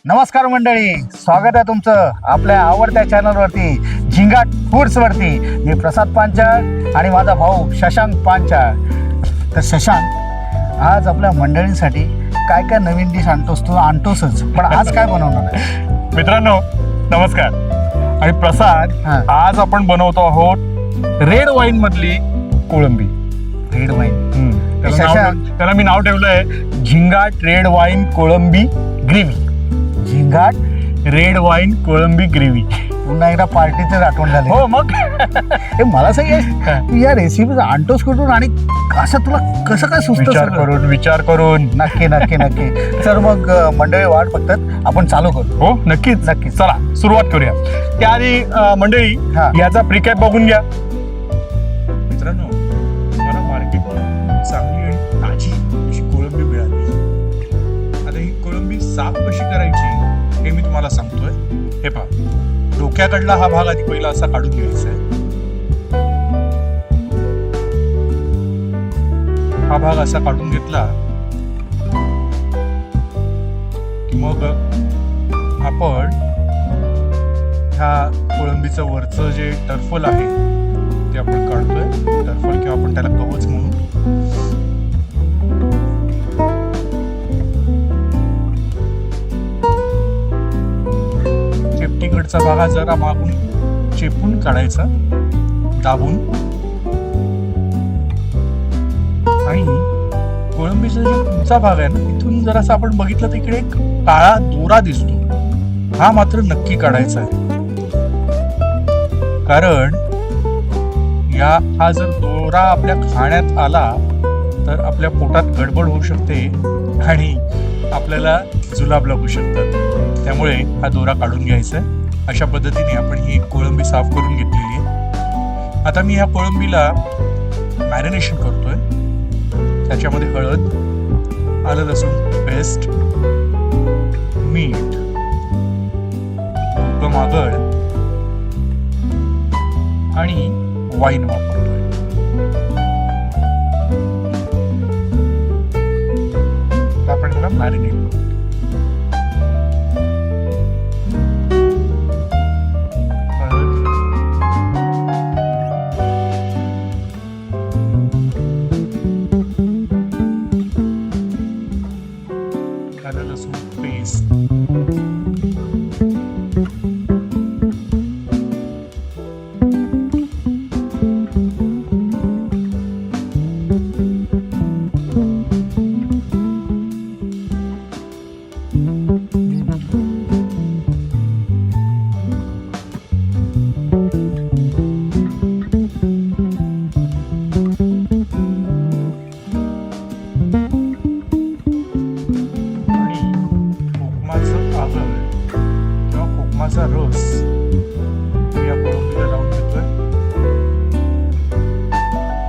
नमस्कार मंडळी, स्वागत आहे तुमचं आपल्या आवडत्या चॅनलवरती झिंगाट फूड्सवरती. मी प्रसाद पांचाळ आणि माझा भाऊ शशांक पांचाळ. तर शशांक, आज आपल्या मंडळींसाठी काय काय नवीन डिश आणतोसच, पण आज काय बनवणार आहे? मित्रांनो नमस्कार. आणि प्रसाद, आज आपण बनवतो आहोत रेड वाईन मधली कोळंबी. रेड वाईन, त्याला मी नाव ठेवलंय झिंगाट रेड वाईन कोळंबी ग्रेव्ही. झिंगाट रेड वाईन कोळंबी ग्रेव्ही. पुन्हा एकदा पार्टीचं आठवण झाली. हो मग. हे मला सांग, तू या रेसिपी आणतोस कुठून आणि कसं तुला कसं काय सुचतं? विचार करून नक्की नक्की नक्की. तर मग मंडळी वाट बघतात, आपण चालू करू. हो नक्कीच नक्कीच. चला सुरुवात करूया. त्याआधी मंडळी याचा प्रिकॅप बघून घ्या. मित्रांनो, मला मार्केटमध्ये चांगली आणि ताजी अशी कोळंबी मिळाली. आता ही कोळंबी साफ कशी करायची हे मी तुम्हाला सांगतोय. हे पहा, डोक्याकडला हा भाग आधी पहिला असा काढून घ्यायचा आहे. हा भाग असा काढून घेतला की मग आपण ह्या कोळंबीचं वरचं जे टर्फल आहे ते आपण काढतोय. टर्फल किंवा आपण त्याला कवच म्हणू. चेपटीकडचा भाग हा जरा मागून चेपून काढायचा, दाबून. आणि कोळंबीचा जो पुढचा भाग आहे ना, इथून जरासा आपण बघितलं तर इकडे एक काळा दोरा दिसतो. हा मात्र नक्की काढायचा आहे, कारण हा जर दोरा आपल्या खाण्यात आला तर आपल्या पोटात गडबड होऊ शकते आणि आपल्याला जुलाब लागू शकतात. त्यामुळे हा दोरा काढून घ्यायचा आहे. अशा पद्धतीने आपण ही कोळंबी साफ करून घेतलेली आहे. आता मी ह्या कोळंबीला मॅरिनेशन करतोय. त्याच्यामध्ये हळद, आलं लसूण पेस्ट, मीठ, मागळ आणि वाईन वापरतोय. आपण त्याला मॅरिनेट करू. आलं लसूण पेस्ट, चा रस या कोळंबीला लावून घेतोय.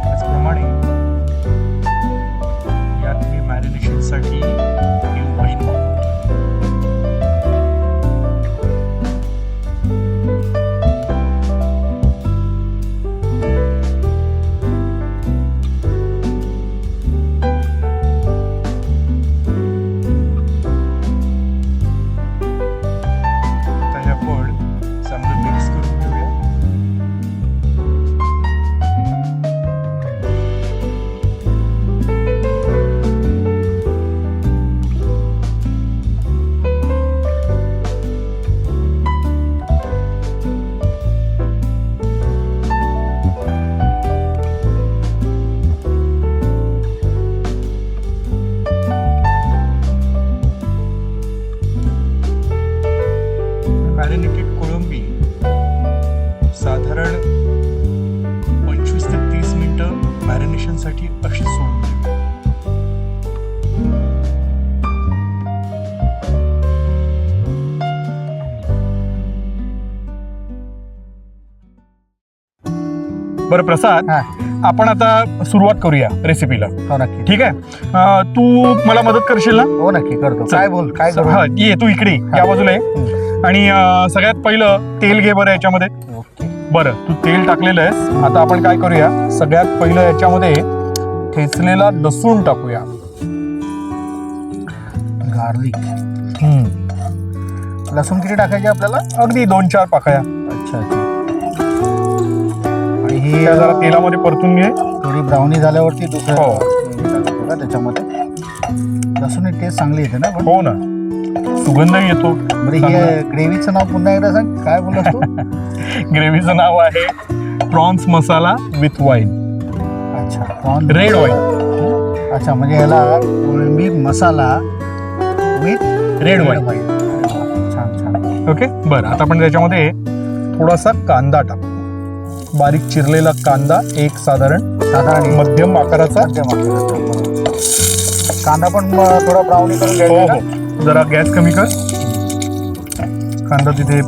त्याचप्रमाणे यात मी मॅरिनेशन साठी वाईन वापरतोय. मॅरिनेटेड कोळंबी साधारण 25 ते 30 मिनिटं मॅरिनेशनसाठी अशी सोडून द्यावी. बरं प्रसाद, आपण आता सुरुवात करूया रेसिपीला. हो नक्की. ठीक आहे, तू मला मदत करशील ना? हो नक्की करतो. काय बोल, काय करू? हा, ये तू इकडे या बाजूला ये. आणि सगळ्यात पहिलं तेल घे बरं याच्यामध्ये. बरं, तू तेल टाकलेलं आहेस. आता आपण काय करूया, सगळ्यात पहिलं याच्यामध्ये ठेचलेला लसूण टाकूया. गार्लिक. लसूण किती टाकायचे आपल्याला? अगदी 2-4 पाकळ्या. अच्छा अच्छा. आणि ही त्या जरा तेलामध्ये परतून घे. थोडी ब्राउनी झाल्यावरती दुसरं हो. टाकायचं का त्याच्यामध्ये? लसूण टेस्ट चांगली येते ना पण? हो ना, सुगंधही येतो. बरं, हे ग्रेव्हीचं नाव पुन्हा एकदा सांग, काय बोललास तू? ग्रेव्हीचं नाव आहे प्रॉन्स मसाला विथ वाईन. अच्छा, प्रॉन रेड वाईन. अच्छा, म्हणजे ह्याला कोळंबी मसाला विथ रेड वाईन. छान छान. ओके, बरं. आता आपण त्याच्यामध्ये थोडासा कांदा टाकू. बारीक चिरलेला कांदा, एक साधारण मध्यम आकाराचा. कांदा पण थोडा ब्राउनी करून हो घ्यायचा. हो, जरा गॅस कमी कर. कांदा तिथे.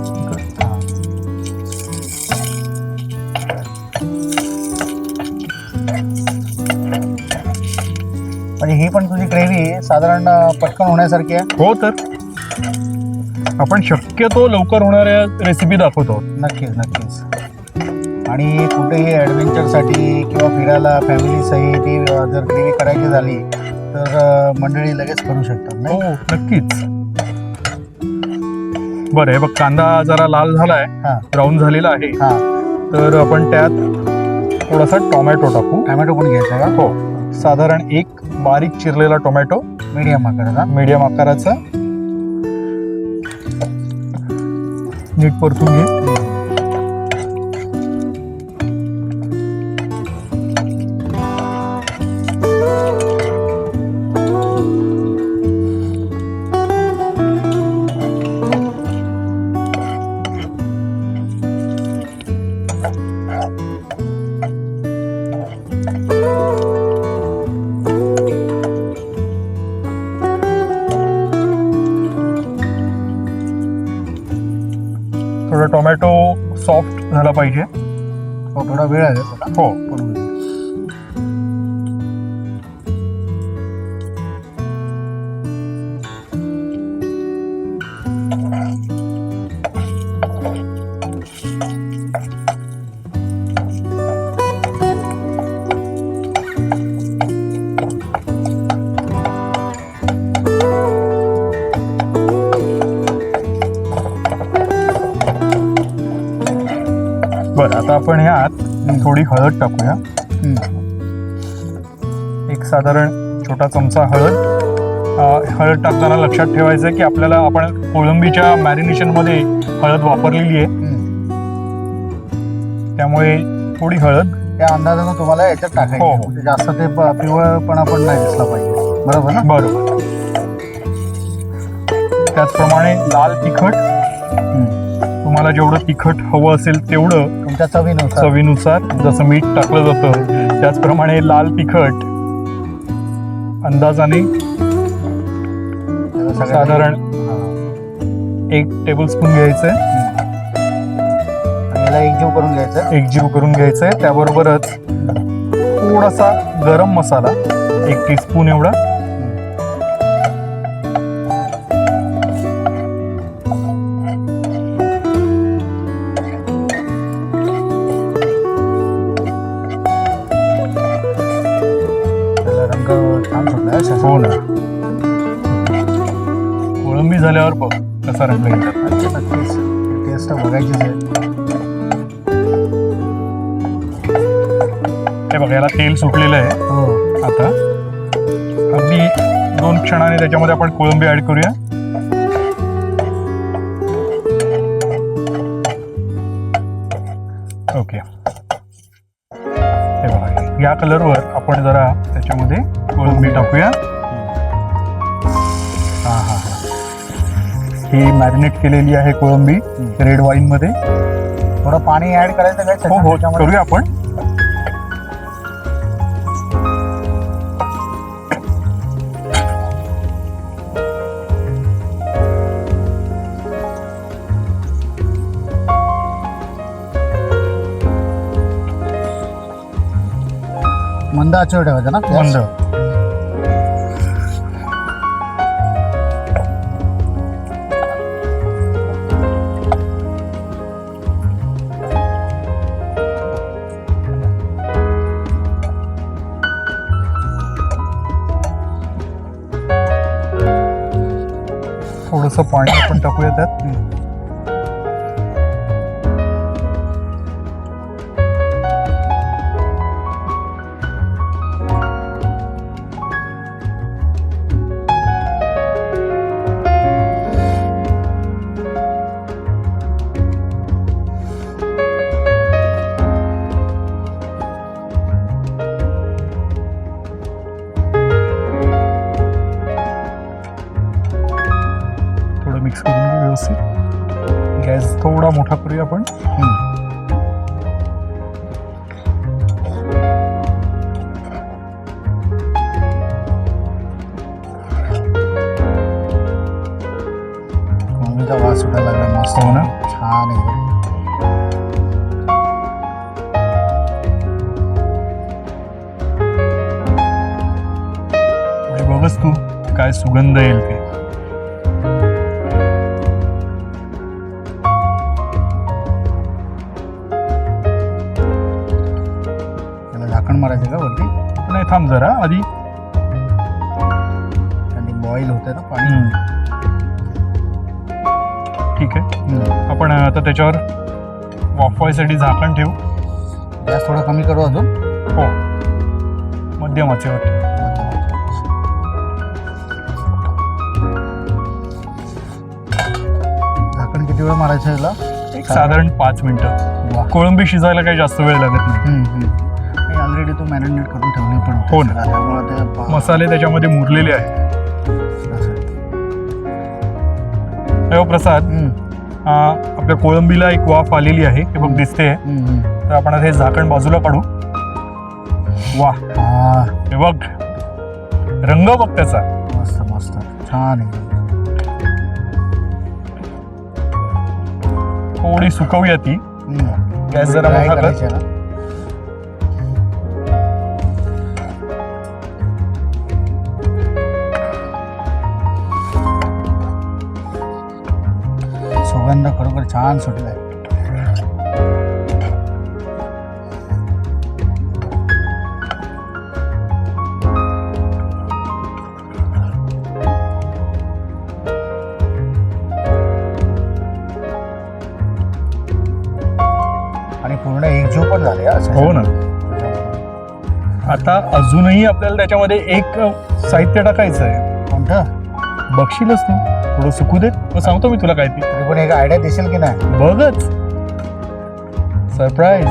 म्हणजे ही पण तुझी ग्रेव्ही साधारण पटकन होण्यासारखी आहे. हो, तर आपण शक्यतो लवकर होणाऱ्या रेसिपी दाखवतो. नक्कीच नक्कीच. आणि कुठेही ॲडव्हेंचरसाठी किंवा फिरायला फॅमिली सहित जर ग्रेव्ही करायची झाली तर मंडळी लगेच करू शकतात नाही? हो, नक्कीच. बरं, हे बघ, कांदा जरा लाल झालाय, हां ब्राऊन झालेला आहे. हां. तर आपण त्यात थोडासा टोमॅटो टाकू. टोमॅटो पण घ्यायचा का? हो, साधारण एक बारीक चिरलेला टोमॅटो, मीडियम आकाराचा. मीडियम आकाराचा. नीट परतून घे. थोडा टोमॅटो सॉफ्ट झाला पाहिजे. हो, थोडा वेळ आहे थोडा. हो. बरं, आता आपण ह्यात थोडी हळद टाकूया. एक साधारण छोटा चमचा हळद. हळद टाकताना लक्षात ठेवायचं की आपल्याला आपण कोळंबीच्या मॅरिनेशनमध्ये हळद वापरलेली आहे, त्यामुळे थोडी हळद त्या अंदाजानं तुम्हाला याच्यात टाकायचं. हो. म्हणजे जास्त ते पिवळपणा पण नाही दिसला पाहिजे. बरोबर ना? बरोबर. त्याचप्रमाणे लाल तिखट. तुम्हाला जेवढं तिखट हवं असेल तेवढं तुमच्या चवीनुसार. चवीनुसार, जसं मीठ टाकलं जातं त्याचप्रमाणे लाल तिखट अंदाजाने साधारण 1 टेबलस्पून घ्यायचंय. याला एकजीव करून घ्यायचं. एकजीव करून घ्यायचंय. त्याबरोबरच थोडासा गरम मसाला 1 टीस्पून एवढा. हो ना, कोळंबी झाल्यावर बघ कसा रंग येतात. नक्कीच टेस्ट बघायचीच आहे. हे बघ, याला तेल सुटलेलं आहे. हो. आता अगदी 2 क्षणाने त्याच्यामध्ये आपण कोळंबी ऍड करूया. ओके, हे बघा, या कलरवर आपण जरा त्याच्यामध्ये कोळंबी टाकूया. हा हा हा. ही मॅरिनेट केलेली आहे कोळंबी रेड वाईन मध्ये. थोडं पाणी ऍड करायचं काय? हो हो, करूया आपण. मंद आचेवर ठेवायचं ना? मंद. थोडंसं पाणी आपण टाकूया त्यात. मिक्स करून घेऊ व्यवस्थित. गॅस थोडा मोठा करूया आपण. कोंबडीचा वास सुटायला लागला मस्त. हो ना, छान एकदम. बघच तू काय सुगंध येईल ते. झाकण मारायचं का वरती? नाही, थांब जरा आधी. आणि बॉईल होतंय ना पाणी. ठीक आहे, आपण आता त्याच्यावर वाफवायसाठी झाकण ठेवू. गॅस थोडा कमी करू अजून. हो, मध्यम आचेवर ठेवू. झाकण किती वेळ मारायचं याला? एक साधारण 5 मिनिटं. कोळंबी शिजायला काही जास्त वेळ लागत नाही. ऑलरेडी तो मॅरिनेट करून ठेवली पण. हो ना, त्यामुळे ते मसाले त्याच्यामध्ये मुरलेले आहेत. प्रसाद, आपल्या कोळंबीला एक वाफ आलेली आहे, हे बघ दिसते. तर आपण आता हे झाकण बाजूला काढू. वाह, हे बघ रंग बघ त्याचा. मस्त मस्त छान आहे. थोडी सुकवूया ती. गॅस जरा मोठा कर. सुगंध खरोखर छान सुटलाय. आणि पूर्ण एकजीव पण झाले. हो ना. आता अजूनही आपल्याला त्याच्यामध्ये एक साहित्य टाकायचं आहे. कोणतं? बघशीलच तू. थोडं सुकू दे, मग सांगतो मी तुला काय ती. तरी पण एक आयडिया देशील की नाही? बघच, सरप्राईज.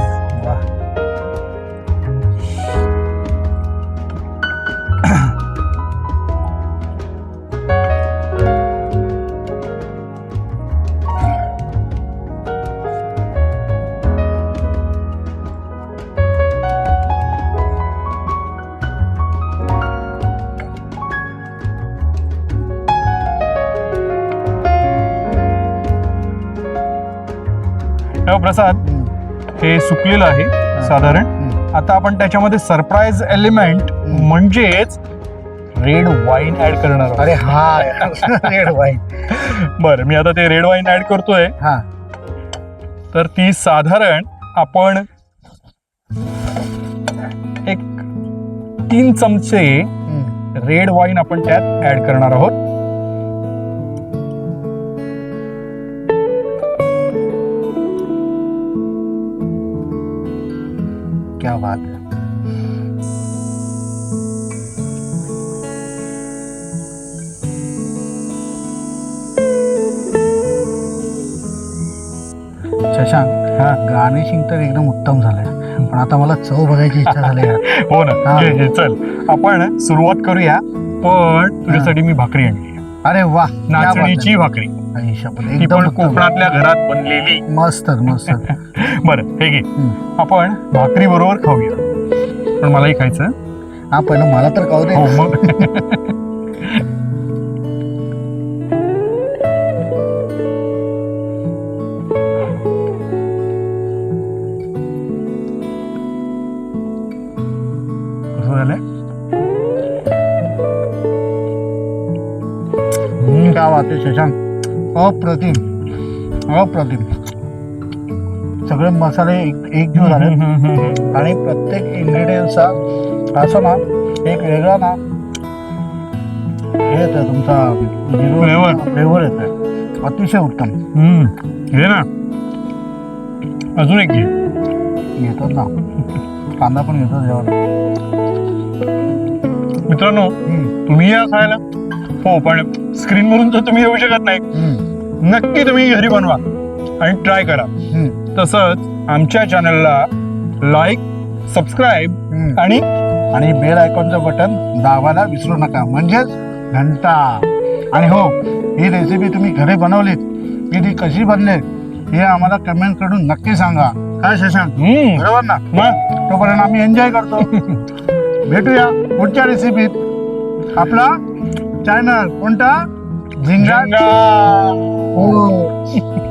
प्रसाद, हे सुकलेलं आहे साधारण. आता आपण त्याच्यामध्ये सरप्राईज एलिमेंट म्हणजेच रेड वाईन ऍड करणार आहोत. अरे हा, रेड वाईन. बरं, मी आता ते रेड वाईन ऍड करतोय. तर ती साधारण आपण एक 3 चमचे रेड वाईन आपण त्यात ऍड करणार आहोत. क्या बात है. शशांक, गार्निशिंग तर एकदम उत्तम झालंय, पण आता मला चव बघायची इच्छा झाली. हो ना, चल आपण सुरुवात करूया. पण तुझ्यासाठी मी भाकरी आणली. अरे वा, नाचणीची भाकरी. ती पण कोकणातल्या घरात बनलेली. मस्त मस्त. बरं, हे घे, आपण भाकरी बरोबर खाऊया. पण मलाही खायचं. हा, पहिलं मला तर खाऊ दे. हो मग. कसं झालंय? क्या बात आहे शशांक, अप्रतिम अप्रतिम. सगळे मसाले एकजीव झाले आणि प्रत्येक इन्ग्रेडियंटचा असं ना एक वेगळा ना हे येतं तुमचा Flavor. फ्लेवर येतं अतिशय उत्तम. घे ना, अजून एक घे. घेतात ना, कांदा पण घेतो जेवण. मित्रांनो, तुम्ही या खायला. हो, पण स्क्रीनवरून तर तुम्ही येऊ शकत नाही. नक्की तुम्ही घरी बनवा आणि ट्राय करा. तसंच आमच्या चॅनलला लाईक, सबस्क्राईब आणि आणि बेल आयकॉनचं बटन दाबायला विसरू नका, म्हणजेच घंटा. आणि हो, ही रेसिपी तुम्ही घरी बनवलीत की ती कशी बनले हे आम्हाला कमेंट करून नक्की सांगा. काय शशांक, बरोबर ना? तोपर्यंत आम्ही एन्जॉय करतो. भेटूया पुढच्या रेसिपीत. आपला चॅनल कोणता? झिंगा.